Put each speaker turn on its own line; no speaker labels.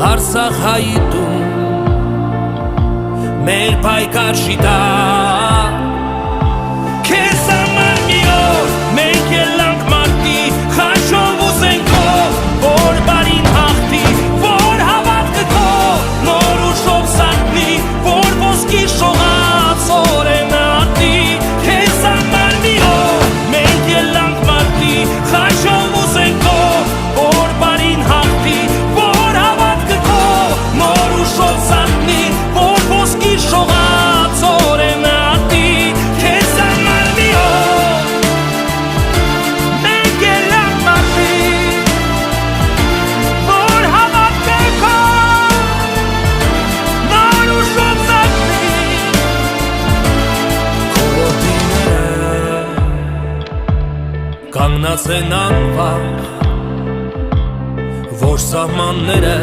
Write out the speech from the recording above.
Արցախ հայիտում մեր պայքար շիտա քեզ համար մի օր մենք ելանք մարտի խաչով ուզենք որ բարին հաղթի որ հավատքը քո նոր ուժով զարթնի որ ոսկի շողած օրենատի քեզ համար մի օր մենք ելանք մարտի խաչով ուզենք որ բարին հաղթի որ հավատքը քո նոր ուժով զարթնի որ ոսկի շողած օրենատի քեզ համար մի օր մենք ելանք մարտի որ հավատքը քո նոր ուժով զարթնի կանգնած են անվախ որ սահմանները